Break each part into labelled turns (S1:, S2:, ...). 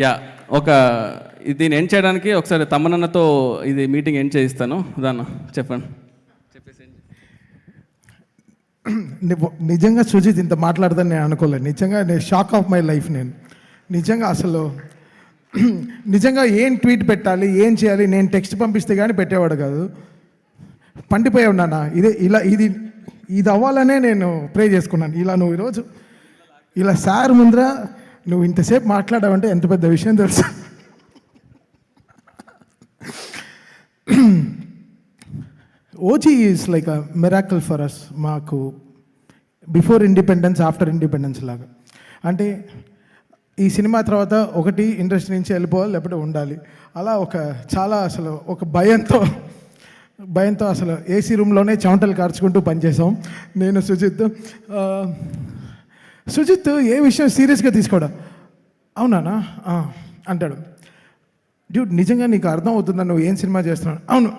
S1: Yeah దీన్ని end చేయడానికి ఒకసారి తమ్మనన్నతో ఇది మీటింగ్ ఎండ్ చేయిస్తాను. దాన్ని చెప్పండి.
S2: నిజంగా సుజిత్ ఇంత మాట్లాడదని నేను అనుకోలేదు. నిజంగా నేను షాక్ ఆఫ్ మై లైఫ్. నేను నిజంగా అసలు నిజంగా ఏం ట్వీట్ పెట్టాలి, ఏం చేయాలి, నేను టెక్స్ట్ పంపిస్తే కానీ పెట్టేవాడు కాదు. పండిపోయి ఉన్నానా ఇది అవ్వాలనే నేను ప్రే చేసుకున్నాను. ఇలా నువ్వు ఈరోజు ఇలా సార్ ముందర నువ్వు ఇంతసేపు మాట్లాడావంటే ఎంత పెద్ద విషయం తెలుసు. OG is like a miracle for us. మాకు బిఫోర్ ఇండిపెండెన్స్, ఆఫ్టర్ ఇండిపెండెన్స్ లాగా. అంటే ఈ సినిమా తర్వాత ఒకటి ఇండస్ట్రీ నుంచి వెళ్ళిపోవాలి, లేకపోతే ఉండాలి. అలా చాలా అసలు ఒక భయంతో అసలు ఏసీ రూమ్లోనే చెమటలు కార్చుకుంటూ పనిచేసాం నేను సుజిత్ ఏ విషయం సీరియస్గా తీసుకోవడం. అవునా అంటాడు. డ్యూడ్ నిజంగా నీకు అర్థం అవుతుందా నువ్వు ఏం సినిమా చేస్తున్నావు? అవును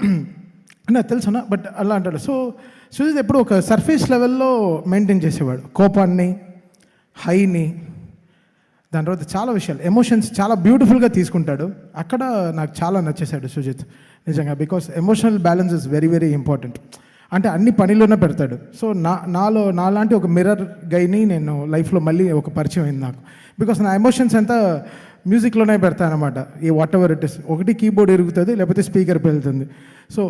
S2: నాకు తెలుసునా, బట్ అలా అంటాడు. సో సుజిత్ ఎప్పుడు ఒక సర్ఫేస్ లెవెల్లో మెయింటైన్ చేసేవాడు. కోపాన్ని, హైని, దాని తర్వాత చాలా విషయాలు, ఎమోషన్స్ చాలా బ్యూటిఫుల్గా తీసుకుంటాడు. అక్కడ నాకు చాలా నచ్చేశాడు సుజిత్ నిజంగా. Because emotional balance is very very important. అంటే అన్ని పనిలోనే పెడతాడు. సో నాలాంటి ఒక మిర్రర్ గైని నేను లైఫ్లో మళ్ళీ ఒక పరిచయం అయింది నాకు. బికాస్ నా ఎమోషన్స్ అంతా మ్యూజిక్లోనే పెడతాను అనమాట. ఈ వాట్ ఎవర్ ఇట్ ఇస్. ఒకటి కీబోర్డ్ ఇరుగుతుంది, లేకపోతే స్పీకర్ పెళ్తుంది. సో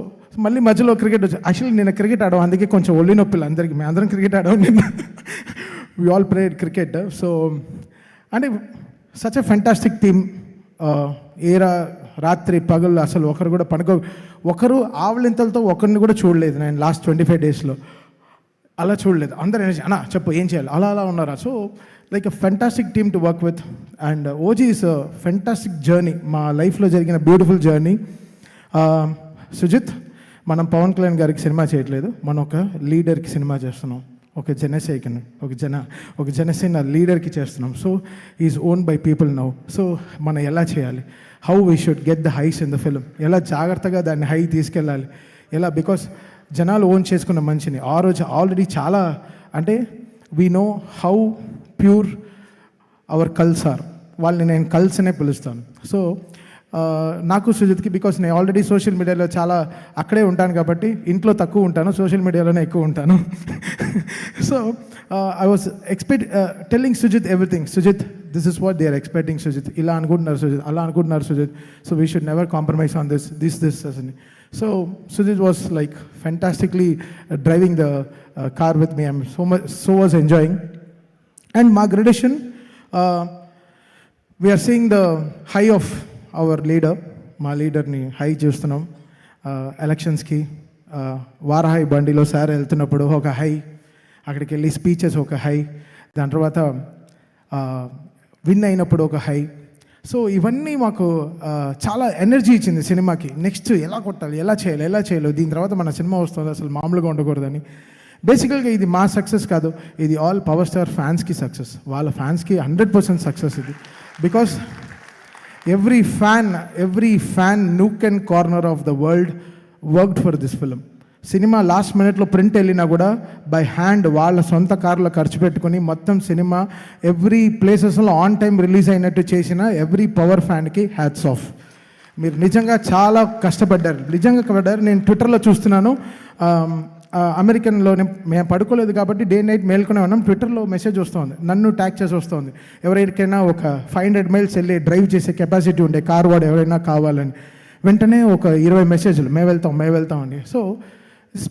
S2: మళ్ళీ మధ్యలో క్రికెట్ వచ్చి, యాక్చువల్లీ నేను క్రికెట్ ఆడాం, అందుకే కొంచెం ఒళ్ళి నొప్పిలు అందరికీ. మేము అందరం క్రికెట్ ఆడాం నిన్న. We all played cricket. So అంటే సచ్ ఎ ఫెంటాస్టిక్ టీమ్. రాత్రి పగలు అసలు ఒకరు కూడా ఒకరు ఆవలింతలతో ఒకరిని కూడా చూడలేదు నేను లాస్ట్ 25 డేస్లో. అలా చూడలేదు. అందరూ అన్నా చెప్పు ఏం చేయాలి, అలా ఉన్నారా. So like a fantastic team to work with. And OG is a fantastic journey, మా లైఫ్లో జరిగిన బ్యూటిఫుల్ జర్నీ. సుజిత్, మనం పవన్ కళ్యాణ్ గారికి సినిమా చేయట్లేదు, మనం ఒక లీడర్కి సినిమా చేస్తున్నాం. ఒక జనసేన లీడర్కి చేస్తున్నాం. So is own by people now. So మనం ఎలా చేయాలి, how we should get the highs in the film, ఎలా జాగ్రత్తగా దాన్ని హై తీసుకెళ్ళాలి, ఎలా, బికాస్ జనాలు ఓన్ చేసుకున్న మనిషిని ఆ రోజు ఆల్రెడీ చాలా, అంటే we know how pure our cults are. వాళ్ళని నేను కల్స్ అనే పిలుస్తాను. సో నాకు సుజిత్కి, బికాస్ నేను ఆల్రెడీ సోషల్ మీడియాలో చాలా అక్కడే ఉంటాను కాబట్టి ఇంట్లో తక్కువ ఉంటాను, సోషల్ మీడియాలోనే ఎక్కువ ఉంటాను. So I was telling Sujith everything. Sujith, this is what they are expecting. Sujith ఇలా అనుకుంటున్నారు, సుజిత్ అలా అనుకుంటున్నారు Sujith. So we should never compromise on this అని. So Sujith was like fantastically driving the car with me. I'm so was enjoying. And మా graduation we are seeing the high of our leader. మా లీడర్ని high చూస్తున్నాం. ఎలక్షన్స్కి వారాహి బండిలో సార్ వెళ్తున్నప్పుడు ఒక high, అక్కడికి వెళ్ళి స్పీచెస్ ఒక హై, దాని తర్వాత విన్ అయినప్పుడు ఒక హై. సో ఇవన్నీ మాకు చాలా ఎనర్జీ ఇచ్చింది సినిమాకి. నెక్స్ట్ ఎలా కొట్టాలి, ఎలా చేయాలి, దీని తర్వాత మన సినిమా వస్తుంది, అసలు మామూలుగా ఉండకూడదని. బేసికల్గా ఇది మా సక్సెస్ కాదు, ఇది ఆల్ పవర్ స్టార్ ఫ్యాన్స్కి సక్సెస్. వాళ్ళ ఫ్యాన్స్కి 100% సక్సెస్ ఇది. Because every fan nook and corner of the world worked for this film. Cinema last మినిట్లో ప్రింట్ వెళ్ళినా కూడా బై హ్యాండ్ వాళ్ళ సొంత కార్లో ఖర్చు పెట్టుకుని మొత్తం సినిమా ఎవ్రీ ప్లేసెస్లో ఆన్ టైం రిలీజ్ అయినట్టు చేసిన ఎవ్రీ పవర్ ఫ్యాన్కి హ్యాట్స్ ఆఫ్. మీరు నిజంగా చాలా కష్టపడ్డారు. నేను ట్విట్టర్లో చూస్తున్నాను, అమెరికన్లోనే మేము పడుకోలేదు కాబట్టి డే నైట్ మేల్కొనే ఉన్నాం. ట్విట్టర్లో మెసేజ్ వస్తుంది, నన్ను ట్యాగ్ చేసి వస్తుంది, ఎవరికైనా ఒక 500 మైల్స్ వెళ్ళి డ్రైవ్ చేసే కెపాసిటీ ఉండే కార్ వాడు ఎవరైనా కావాలని. వెంటనే ఒక 20 మెసేజ్లు, మేము వెళ్తాం అండి. సో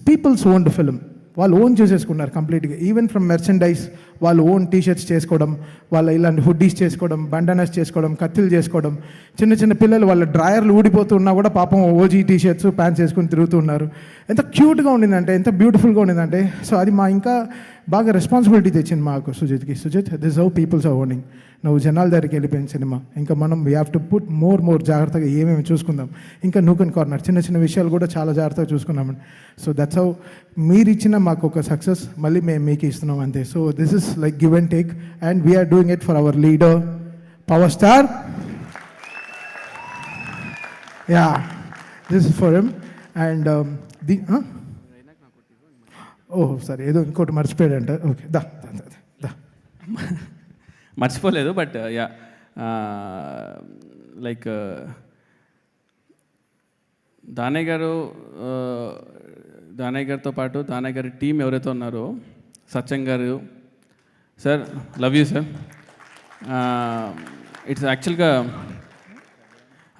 S2: పీపుల్స్ ఓన్డ్ ఫిల్మ్, వాళ్ళు ఓన్ చేసేసుకున్నారు కంప్లీట్గా. ఈవెన్ ఫ్రమ్ మెర్చండైజ్ వాళ్ళు ఓన్ టీషర్ట్స్ చేసుకోవడం, వాళ్ళ ఇలాంటి హుడ్డీస్ చేసుకోవడం, బండనాస్ చేసుకోవడం, కత్తిలు చేసుకోవడం. చిన్న పిల్లలు వాళ్ళ డ్రాయర్లు ఊడిపోతున్నా కూడా పాపం ఓజీ టీషర్ట్స్ ప్యాంట్స్ వేసుకొని తిరుగుతున్నారు. ఎంత క్యూట్గా ఉండిందంటే, ఎంత బ్యూటిఫుల్గా ఉండిందంటే. సో అది మా ఇంకా బాగా రెస్పాన్సిబిలిటీ తెచ్చింది మాకు సుజిత్కి. Sujith, this how peoples are owning. నువ్వు జనాల దగ్గరికి వెళ్ళిపోయింది సినిమా. ఇంకా మనం we have to put more జాగ్రత్తగా ఏమేమి చూసుకుందాం. ఇంకా నూకన్ కార్నర్ చిన్న విషయాలు కూడా చాలా జాగ్రత్తగా చూసుకున్నామండి. సో దట్స్ హౌ మీరు ఇచ్చిన మాకు ఒక సక్సెస్ మళ్ళీ మేము మీకు ఇస్తున్నాం అంతే. So this is like give and take, and we're doing it for our leader power star. Yeah, this is for him. And సరే, ఏదో ఇంకోటి మర్చిపోయాడంట. ఓకే, దా
S1: మర్చిపోలేదు, బట్ యా లైక్ దానయ్య గారితో పాటు దానయ్య గారి టీం ఎవరైతే ఉన్నారో, సత్యం గారు sir, love you sir. It's యాక్చువల్గా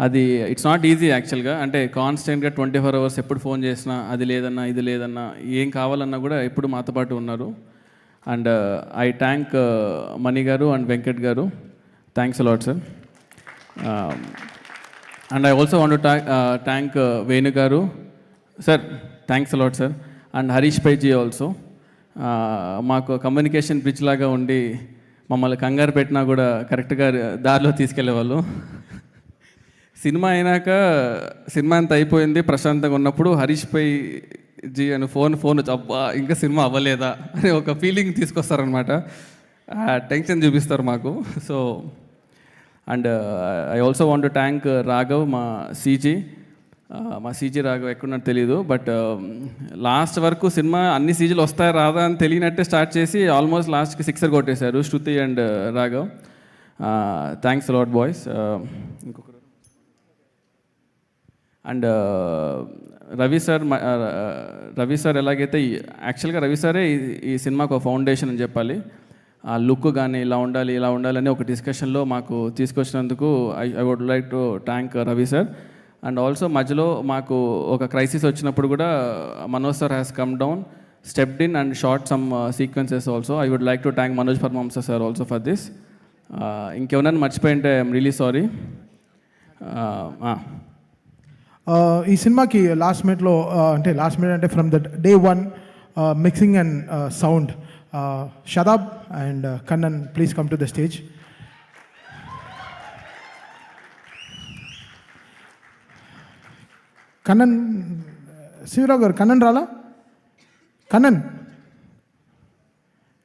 S1: అది ఇట్స్ నాట్ ఈజీ యాక్చువల్గా. అంటే కాన్స్టెంట్గా 24 hours ఎప్పుడు ఫోన్ చేసినా అది లేదన్నా ఇది లేదన్నా ఏం కావాలన్నా కూడా ఎప్పుడు మాతో పాటు ఉన్నారు. అండ్ ఐ థ్యాంక్ మణి గారు and Venkat garu, thanks a lot sir. And I also want to thank Venu garu sir, thanks a lot sir. And Harish పైజీ ఆల్సో మాకు కమ్యూనికేషన్ బ్రిడ్జ్ లాగా ఉండి మమ్మల్ని కంగారు పెట్టినా కూడా కరెక్ట్గా దారిలో తీసుకెళ్లేవాళ్ళు. సినిమా అయినాక సినిమా అంతా అయిపోయింది ప్రశాంతంగా ఉన్నప్పుడు హరీష్ పై జీ అని ఫోన్ అబ్బా ఇంకా సినిమా అవ్వలేదా అని ఒక ఫీలింగ్ తీసుకొస్తారనమాట. టెన్షన్ చూపిస్తారు మాకు. So and I also want to thank Raghav, మా సీజీ రాఘవ్ ఎక్కడున్నట్టు తెలీదు. బట్ లాస్ట్ వరకు సినిమా అన్ని సీజీలు వస్తాయా రాదా అని తెలియనట్టే స్టార్ట్ చేసి ఆల్మోస్ట్ లాస్ట్కి 6 కొట్టేశారు Shruti and Raghav. Thanks lot boys. ఇంకొకరు అండ్ రవి సార్ ఎలాగైతే యాక్చువల్గా రవి సారే ఈ సినిమాకు ఒక ఫౌండేషన్ అని చెప్పాలి. ఆ లుక్ కానీ ఇలా ఉండాలని ఒక డిస్కషన్లో మాకు తీసుకొచ్చినందుకు I would like to thank Ravi sir. And also మధ్యలో మాకు ఒక క్రైసిస్ వచ్చినప్పుడు కూడా Manoj sir has come down, stepped in and shot some sequences also. I would like to thank Manoj Paramahamsa sir also for this. ఇంకెవరైనా మర్చిపోయింటే ఐఎమ్ రియలీ సారీ.
S2: ఈ సినిమాకి last మినిట్లో అంటే from the day 1 mixing and sound, Shadab and Kannan, please come to the stage. Kannan, Shivarao garu, Kannan రాలా?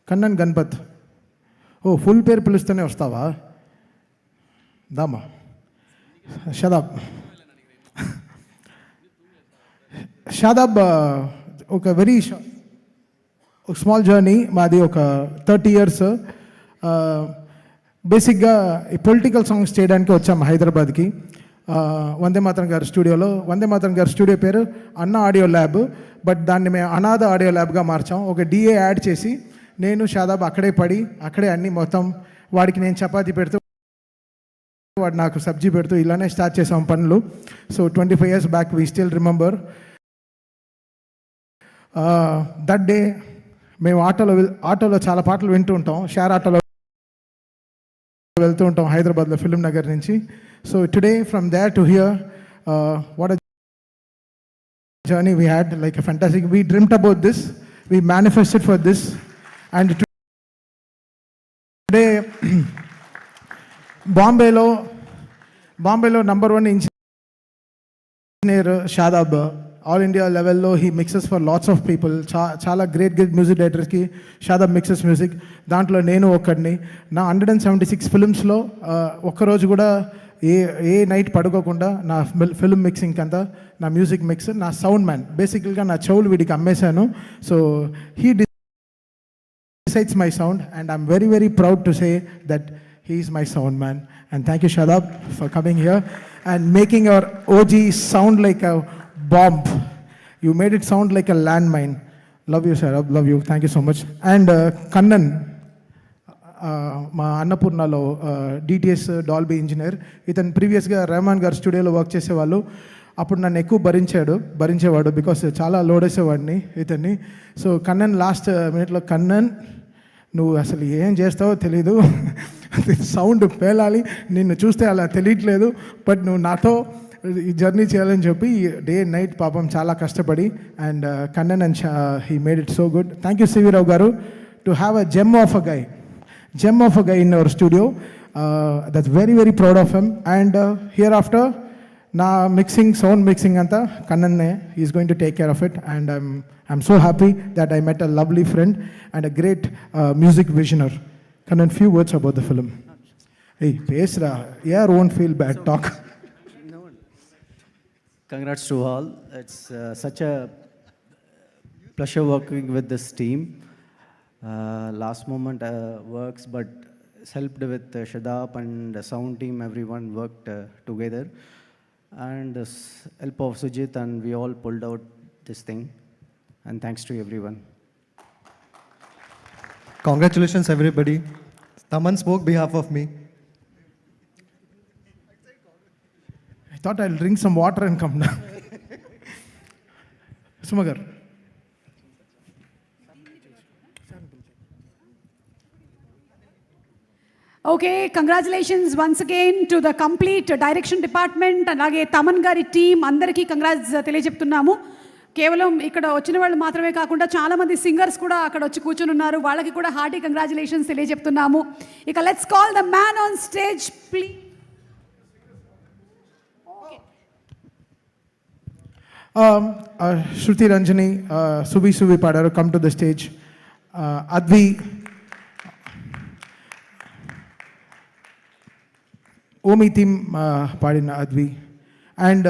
S2: కన్నన్ గణపత్. ఓ full పేరు పిలుస్తూనే వస్తావా? దామా. షాదాబ్ ఒక వెరీ స్మాల్ జర్నీ మాది, ఒక 30 years. బేసిక్గా ఈ పొలిటికల్ సాంగ్స్ చేయడానికి వచ్చాము హైదరాబాద్కి, వందే మాతరం గారి స్టూడియోలో. వందే మాతరం గారి స్టూడియో పేరు అన్న ఆడియో ల్యాబ్, బట్ దాన్ని మేము అనాథ ఆడియో ల్యాబ్గా మార్చాం. ఒక DA యాడ్ చేసి నేను షాదాబ్ అక్కడే పడి అక్కడే అన్నీ మొత్తం, వాడికి నేను చపాతీ పెడుతూ వాడు నాకు సబ్జీ పెడుతూ ఇలానే స్టార్ట్ చేసాం పనులు. So 25 years back we still remember that day. మేము ఆటోలో చాలా పాటలు వింటూ ఉంటాం, షేర్ ఆటోలో వెళ్తూ ఉంటాం హైదరాబాద్లో ఫిల్మ్ నగర్ నుంచి. So today from there to here, what a journey we had, like a fantastic. We dreamed about this, we manifested for this, and today బాంబేలో #1 ఇంజనీర్ షాదాబ్. ఆల్ ఇండియా లెవెల్లో he mixes for lots of people. చాలా great music డైరెక్టర్స్కి Shadab mixes music. దాంట్లో నేను ఒకడిని. నా 176 ఫిల్మ్స్లో ఒక్కరోజు కూడా ఏ నైట్ పడుకోకుండా నా ఫిల్మ్ మిక్సింగ్ అంతా, నా మ్యూజిక్ మిక్స్, నా సౌండ్ మ్యాన్. బేసికల్గా నా చెవులు వీడికి అమ్మేశాను. So he decides my sound and I'm very very proud to say that he is my sound man. And thank you Shadab for coming here and making our OG sound like a bomb. You made it sound like a landmine. Love you Shadab, love you, thank you so much. And Kannan, మా అన్నపూర్ణలో DTS Dolby engineer. ఇతను ప్రీవియస్గా రెహమాన్ గారి స్టూడియోలో work చేసేవాళ్ళు. అప్పుడు నన్ను ఎక్కువ భరించేవాడు because చాలా లోడ్ వేసేవాడిని ఇతన్ని. సో కన్నన్ లాస్ట్ మినిట్లో, కన్నన్ నువ్వు అసలు ఏం చేస్తావో తెలీదు, సౌండ్ పేలాలి, నిన్ను చూస్తే అలా తెలియట్లేదు, బట్ నువ్వు నాతో ఈ జర్నీ చేయాలని చెప్పి డే అండ్ నైట్ పాపం చాలా కష్టపడి, and Kannan and he made it so good. Thank you CV Rao garu to have a gem of a guy in our studio. That's very very proud of him. And here after నా sound mixing అంతా కన్నన్నే, is going to take care of it. And I'm so happy that I met a lovely friend and a great music visionary. Kannan, few words about the film. Hey, pesra, yeah, won't feel bad, talk.
S3: No. Congrats to all. It's such a pleasure working with this team. Last moment works, but helped with Shadab and the sound team, everyone worked together. And the help of Sujit, and we all pulled out this thing. And thanks to everyone.
S4: Congratulations, everybody. Taman spoke behalf of me.
S2: I thought I'll drink some water and come down. Sumagar.
S5: Okay, congratulations once again to the complete direction department అలాగే తమన్ గారి team అందరికీ congrats తెలియజెప్తున్నాము. కేవలం ఇక్కడ వచ్చిన వాళ్ళు మాత్రమే కాకుండా చాలామంది సింగర్స్ కూడా అక్కడ వచ్చి కూర్చొని ఉన్నారు. వాళ్ళకి కూడా హార్టీ కంగ్రాచులేషన్స్ తెలియజెప్తున్నాము. ఇక let's call the man on stage please.
S2: Shruti Ranjani, Subi Padaru, come to the stage. Advi, Omi team పాడిన Advi. And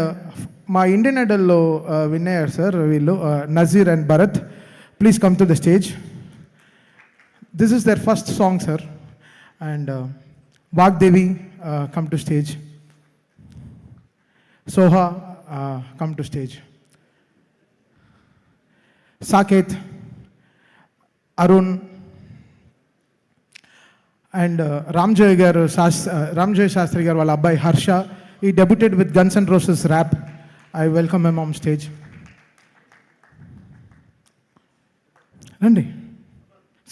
S2: మా ఇండియన్ ఐడల్లో విన్ అయ్యారు సార్ వీళ్ళు Nazeer and Bharat. Please come to the stage. This is the first song sir. And Vagdevi come to stage. Soha come to stage. Saketh, Arun and Ramjoy Shastri garu వాళ్ళ అబ్బాయి Harsha. He debuted with Guns N' Roses rap. I welcome him on stage. Randi.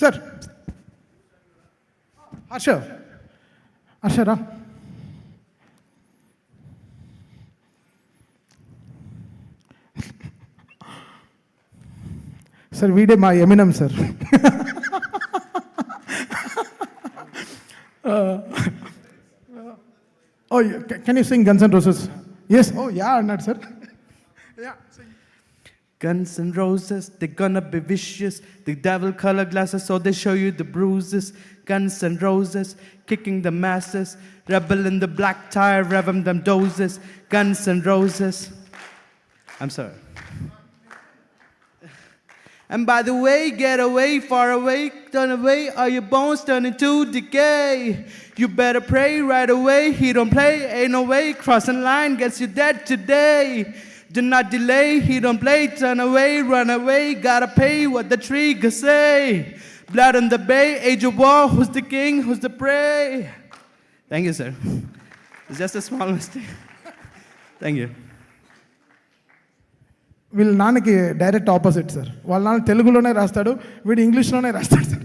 S2: Sir. Harsha. Harsha, ra. Sir, we did my Eminem, sir. Oh, can you sing Guns N' Roses? Yes. Oh, yeah, not sir. Yeah. Sing.
S6: Guns N' Roses, they're gonna be vicious. The devil color glasses, so they show you the bruises. Guns N' Roses, kicking the masses. Rebel in the black tie, revving them doses. Guns N' Roses. I'm sorry. And by the way, get away, far away, turn away, or your bones turn into decay. You better pray right away, he don't play, ain't no way, crossing line gets you dead today. Do not delay, he don't play, turn away, run away, gotta pay what the trigger say. Blood on the bay, age of war, who's the king, who's the prey? Thank you, sir. It's just a small mistake. Thank you.
S2: వీళ్ళ నాన్నకి direct opposite sir. వాళ్ళ నాన్న తెలుగులోనే రాస్తాడు, వీడు ఇంగ్లీష్లోనే రాస్తాడు sir.